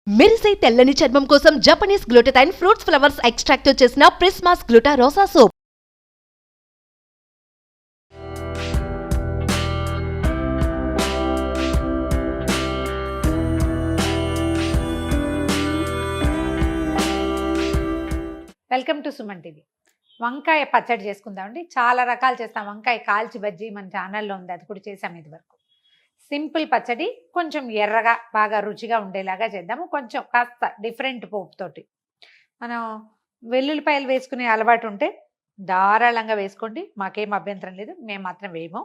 మెరిసే తెల్లని చర్మం కోసం Japanese glutathione fruits flowers extract తో చేసిన Prismas Gluta Rosa soap. Welcome to Suman TV. వంకాయ పచ్చడి చేసుకుందామండి. చాలా రకాలు చేస్తాం. వంకాయ కాల్చి బజ్జీ మన ఛానల్లో ఉంది, అది కూడా చేసాం ఇది వరకు. సింపుల్ పచ్చడి, కొంచెం ఎర్రగా బాగా రుచిగా ఉండేలాగా చేద్దాము. కొంచెం కాస్త డిఫరెంట్ పోపుతోటి. మనం వెల్లుల్లిపాయలు వేసుకునే అలవాటు ఉంటే ధారాళంగా వేసుకోండి, మాకేం అభ్యంతరం లేదు. మేము మాత్రం వేయము.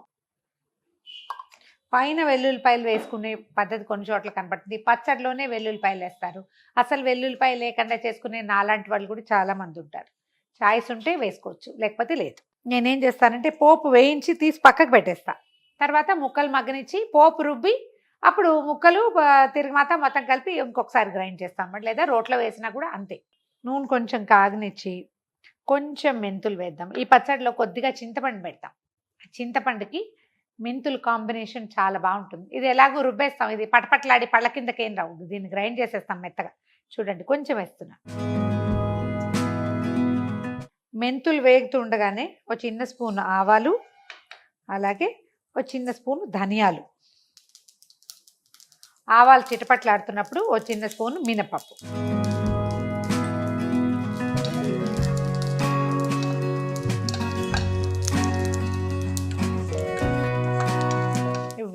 పైన వెల్లుల్లిపాయలు వేసుకునే పద్ధతి కొన్ని చోట్ల కనపడుతుంది. పచ్చడిలోనే వెల్లుల్లిపాయలు వేస్తారు. అసలు వెల్లుల్లిపాయలు లేకుండా చేసుకునే నాలాంటి వాళ్ళు కూడా చాలా మంది ఉంటారు. చాయిస్ ఉంటే వేసుకోవచ్చు, లేకపోతే లేదు. నేనేం చేస్తానంటే పోపు వేయించి తీసి పక్కకు పెట్టేస్తా. తర్వాత ముక్కలు మగ్గనిచ్చి పోపు రుబ్బి అప్పుడు ముక్కలు తిరిగిమాత మొత్తం కలిపి ఇంకొకసారి గ్రైండ్ చేస్తాం. లేదా రోట్లో వేసినా కూడా అంతే. నూనె కొంచెం కాగనిచ్చి కొంచెం మెంతులు వేద్దాం. ఈ పచ్చడిలో కొద్దిగా చింతపండు పెడతాం. చింతపండుకి మెంతులు కాంబినేషన్ చాలా బాగుంటుంది. ఇది ఎలాగో రుబ్బేస్తాం, ఇది పటపట్లాడి పళ్ళ కిందకేం రావు. దీన్ని గ్రైండ్ చేసేస్తాం మెత్తగా. చూడండి, కొంచెం వేస్తున్నా. మెంతులు వేగుతూ ఉండగానే ఒక చిన్న స్పూన్ ఆవాలు, అలాగే ఒక చిన్న స్పూన్ ధనియాలు. ఆవాలు చిటపట్లాడుతున్నప్పుడు ఒక చిన్న స్పూన్ మినపప్పు.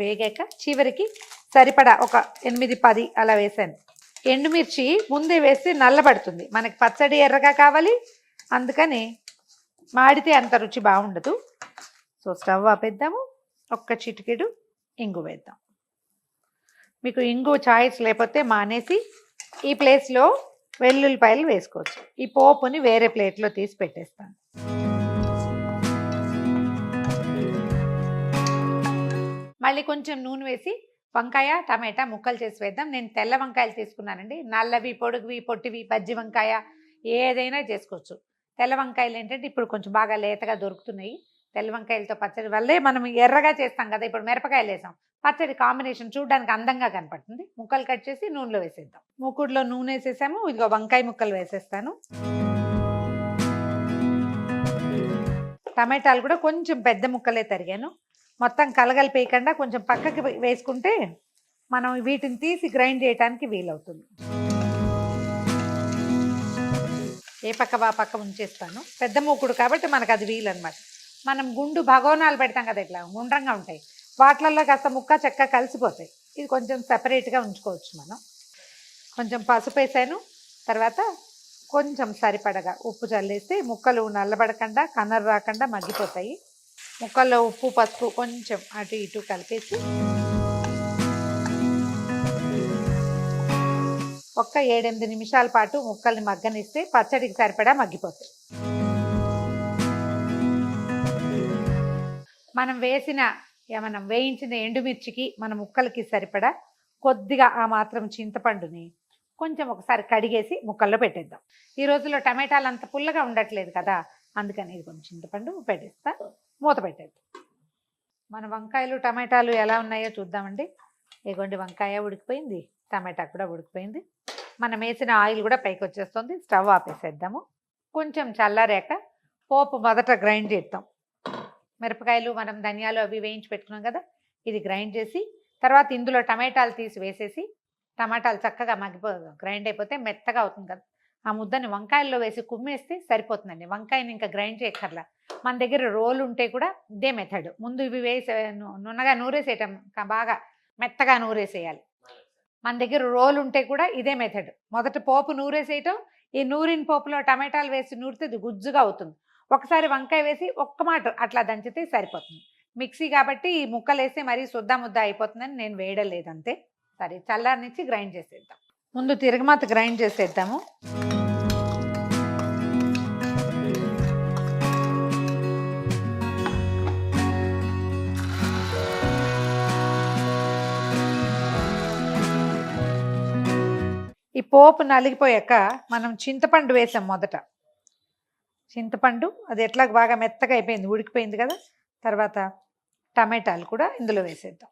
వేగాక చివరికి సరిపడా ఒక 8-10 అలా వేసాను. ఎండుమిర్చి ముందే వేస్తే నల్లబడుతుంది. మనకి పచ్చడి ఎర్రగా కావాలి, అందుకని మాడితే అంత రుచి బాగుండదు. సో స్టవ్ ఆపేద్దాము. ఒక్క చిటికెడు ఇంగు వేద్దాం. మీకు ఇంగు చాయిస్ లేకపోతే మానేసి ఈ ప్లేస్లో వెల్లుల్లిపాయలు వేసుకోవచ్చు. ఈ పోపుని వేరే ప్లేట్లో తీసి పెట్టేస్తాను. మళ్ళీ కొంచెం నూనె వేసి వంకాయ టమాటా ముక్కలు చేసి వేద్దాం. నేను తెల్ల వంకాయలు తీసుకున్నానండి. నల్లవి, పొడుగువి, పొట్టివి, బజ్జి వంకాయ ఏదైనా చేసుకోవచ్చు. తెల్ల వంకాయలు ఏంటంటే ఇప్పుడు కొంచెం బాగా లేతగా దొరుకుతున్నాయి. తెల్ల వంకాయలతో పచ్చడి వల్లే మనం ఎర్రగా చేస్తాం కదా. ఇప్పుడు మిరపకాయలు వేసాం, పచ్చడి కాంబినేషన్ చూడడానికి అందంగా కనపడుతుంది. ముక్కలు కట్ చేసి నూనెలో వేసేద్దాం. మూకుడులో నూనె వేసేసాము. ఇదిగో వంకాయ ముక్కలు వేసేస్తాను. టమాటాలు కూడా కొంచెం పెద్ద ముక్కలే తరిగాను. మొత్తం కలగలిపేయకుండా కొంచెం పక్కకి వేసుకుంటే మనం వీటిని తీసి గ్రైండ్ చేయడానికి వీలవుతుంది. ఏ పక్క పక్క ఉంచేస్తాను. పెద్ద మూకుడు కాబట్టి మనకు అది వీలు అనమాట. మనం గుండు భగోనాలు పెడతాం కదా, ఇట్లా గుండ్రంగా ఉంటాయి. వాటిల్లో కాస్త ముక్క చెక్క కలిసిపోతాయి. ఇది కొంచెం సెపరేట్గా ఉంచుకోవచ్చు మనం. కొంచెం పసుపు వేసాను. తర్వాత కొంచెం సరిపడగా ఉప్పు చల్లేస్తే ముక్కలు నల్లబడకుండా కనర్ రాకుండా మగ్గిపోతాయి. ముక్కల్లో ఉప్పు పసుపు కొంచెం అటు ఇటు కలిపేసి ఒక్క 7-8 నిమిషాల పాటు ముక్కల్ని మగ్గనిస్తే పచ్చడికి సరిపడా మగ్గిపోతాయి. మనం వేయించిన ఎండుమిర్చికి మన ముక్కలకి సరిపడా కొద్దిగా ఆ మాత్రం చింతపండుని కొంచెం ఒకసారి కడిగేసి ముక్కల్లో పెట్టేద్దాం. ఈ రోజుల్లో టమాటాలు అంత పుల్లగా ఉండట్లేదు కదా, అందుకని ఇది కొంచెం చింతపండు పెట్టేస్తా. మూత పెట్టేద్దాం. మన వంకాయలు టమాటాలు ఎలా ఉన్నాయో చూద్దామండి. ఇదిగోండి, వంకాయ ఉడికిపోయింది, టమాటా కూడా ఉడికిపోయింది. మనం వేసిన ఆయిల్ కూడా పైకి వచ్చేస్తుంది. స్టవ్ ఆపేసేద్దాము. కొంచెం చల్లారాక పోపు మొదట గ్రైండ్ చేద్దాం. మిరపకాయలు మనం ధనియాలు అవి వేయించి పెట్టుకున్నాం కదా, ఇది గ్రైండ్ చేసి తర్వాత ఇందులో టమాటాలు తీసి వేసేసి టమాటాలు చక్కగా గ్రైండ్ అయిపోతే మెత్తగా అవుతుంది కదా. ఆ ముద్దని వంకాయల్లో వేసి కుమ్మేస్తే సరిపోతుందండి. వంకాయని ఇంకా గ్రైండ్ చేయక్కర్లా. మన దగ్గర రోలు ఉంటే కూడా ఇదే మెథడ్. ముందు ఇవి వేసి నున్నగా నూరేసేయటం, బాగా మెత్తగా నూరేసేయాలి. మన దగ్గర రోలు ఉంటే కూడా ఇదే మెథడ్. మొదట పోపు నూరేసేయటం, ఈ నూరిన పోపులో టమాటాలు వేసి నూరితే ఇది గుజ్జుగా అవుతుంది. ఒకసారి వంకాయ వేసి ఒక్క మాట అట్లా దంచితే సరిపోతుంది. మిక్సీ కాబట్టి ఈ ముక్కలు వేస్తే మరీ ముద్ద అయిపోతుందని నేను వేయడం లేదంతే. సరే, చల్లారనిచ్చి గ్రైండ్ చేసేద్దాం. ముందు తిరగమాత గ్రైండ్ చేసేద్దాము. ఈ పోపు నలిగిపోయాక మనం చింతపండు వేసాం. మొదట చింతపండు అది ఎట్లా బాగా మెత్తగా అయిపోయింది, ఉడికిపోయింది కదా. తర్వాత టమాటాలు కూడా ఇందులో వేసేద్దాం.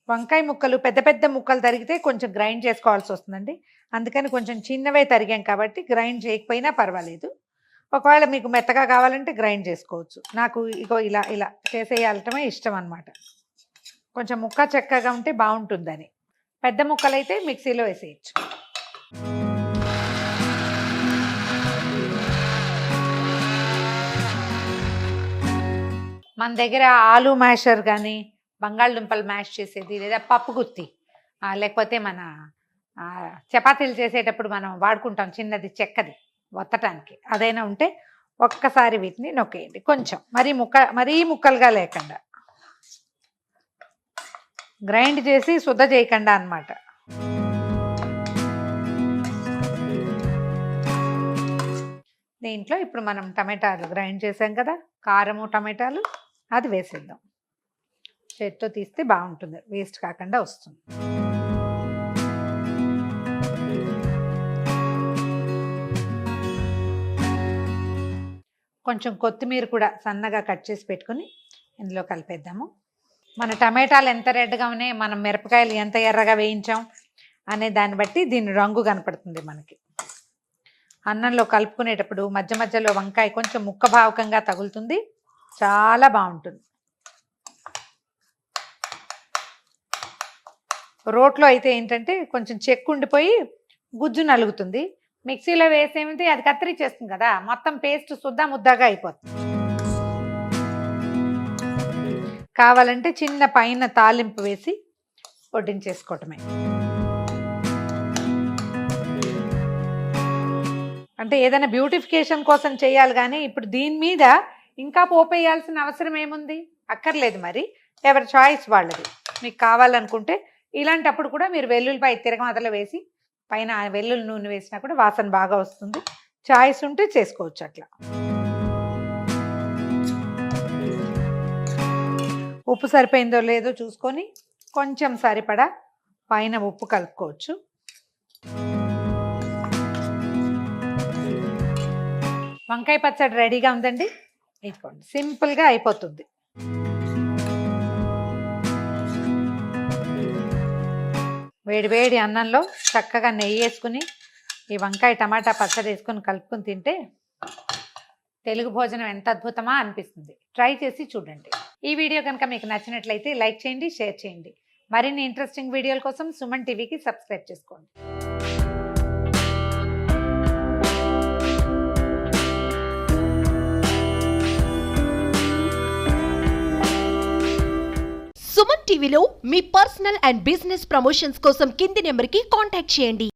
వంకాయ ముక్కలు పెద్ద పెద్ద ముక్కలు తరిగితే కొంచెం గ్రైండ్ చేసుకోవాల్సి వస్తుందండి. అందుకని కొంచెం చిన్నవే తరిగాం కాబట్టి గ్రైండ్ చేయకపోయినా పర్వాలేదు. ఒకవేళ మీకు మెత్తగా కావాలంటే గ్రైండ్ చేసుకోవచ్చు. నాకు ఇగో ఇలా ఇలా చేసేయాలటమే ఇష్టం అన్నమాట. కొంచెం ముక్క చెక్కగా ఉంటే బాగుంటుందని. పెద్ద ముక్కలైతే మిక్సీలో వేసేయచ్చు. మన దగ్గర ఆలు మ్యాషర్ కానీ బంగాళదుంపలు మ్యాష్ చేసేది లేదా పప్పు గుత్తి లేకపోతే మన చపాతీలు చేసేటప్పుడు మనం వాడుకుంటాం చిన్నది చెక్కది వత్తటానికి, అదైనా ఉంటే ఒక్కసారి వీటిని నొక్కేయండి. కొంచెం మరీ ముక్కలుగా లేకుండా గ్రైండ్ చేసి శుద్ధ చేయకుండా అన్నమాట. దీంట్లో ఇప్పుడు మనం టమాటాలు గ్రైండ్ చేసాం కదా, కారము టమాటాలు అది వేసేద్దాం. చేత్తో తీస్తే బాగుంటుంది, వేస్ట్ కాకుండా వస్తుంది. కొంచెం కొత్తిమీర కూడా సన్నగా కట్ చేసి పెట్టుకుని ఇందులో కలిపేద్దాము. మన టమాటాలు ఎంత రెడ్గా ఉన్నాయి, మనం మిరపకాయలు ఎంత ఎర్రగా వేయించాం అనే దాన్ని బట్టి దీని రంగు కనపడుతుంది మనకి. అన్నంలో కలుపుకునేటప్పుడు మధ్య మధ్యలో వంకాయ కొంచెం ముక్క భావకంగా తగులుతుంది, చాలా బాగుంటుంది. రోట్లో అయితే ఏంటంటే కొంచెం చెక్కు ఉండిపోయి గుజ్జు నలుగుతుంది. మిక్సీలో వేసేమిటి అది కత్తిరించేస్తుంది కదా, మొత్తం పేస్ట్ శుద్ధ ముద్దగా అయిపోతుంది. కావాలంటే చిన్న పైన తాలింపు వేసి వడ్డించేసుకోవటమే. అంటే ఏదైనా బ్యూటిఫికేషన్ కోసం చేయాలి కానీ ఇప్పుడు దీని మీద ఇంకా పోపేయాల్సిన అవసరం ఏముంది, అక్కర్లేదు. మరి ఎవరి చాయిస్ వాళ్ళది. మీకు కావాలనుకుంటే ఇలాంటప్పుడు కూడా మీరు వెల్లుల్లిపాయ తిరగమాతలో వేసి పైన వెల్లుల్లి నూనె వేసినా కూడా వాసన బాగా వస్తుంది. చాయిస్ ఉంటే చేసుకోవచ్చు అట్లా. ఉప్పు సరిపోయిందో లేదో చూసుకొని కొంచెం సరిపడా పైన ఉప్పు కలుపుకోవచ్చు. వంకాయ పచ్చడి రెడీగా ఉందండి. ఇదిగోండి, సింపుల్గా అయిపోతుంది. వేడి వేడి అన్నంలో చక్కగా నెయ్యి వేసుకుని ఈ వంకాయ టమాటా పచ్చడి వేసుకుని కలుపుకొని తింటే తెలుగు భోజనం ఎంత అద్భుతమా అనిపిస్తుంది. ట్రై చేసి చూడండి. ఈ వీడియో కనుక మీకు నచ్చినట్లయితే లైక్ చేయండి, షేర్ చేయండి. మరిన్ని ఇంట్రెస్టింగ్ వీడియోల కోసం సుమన్ టీవీకి సబ్స్క్రైబ్ చేసుకోండి. సుమన్ టీవీలో మీ పర్సనల్ అండ్ బిజినెస్ ప్రమోషన్స్ కోసం కింది నెంబర్కి కాంటాక్ట్ చేయండి.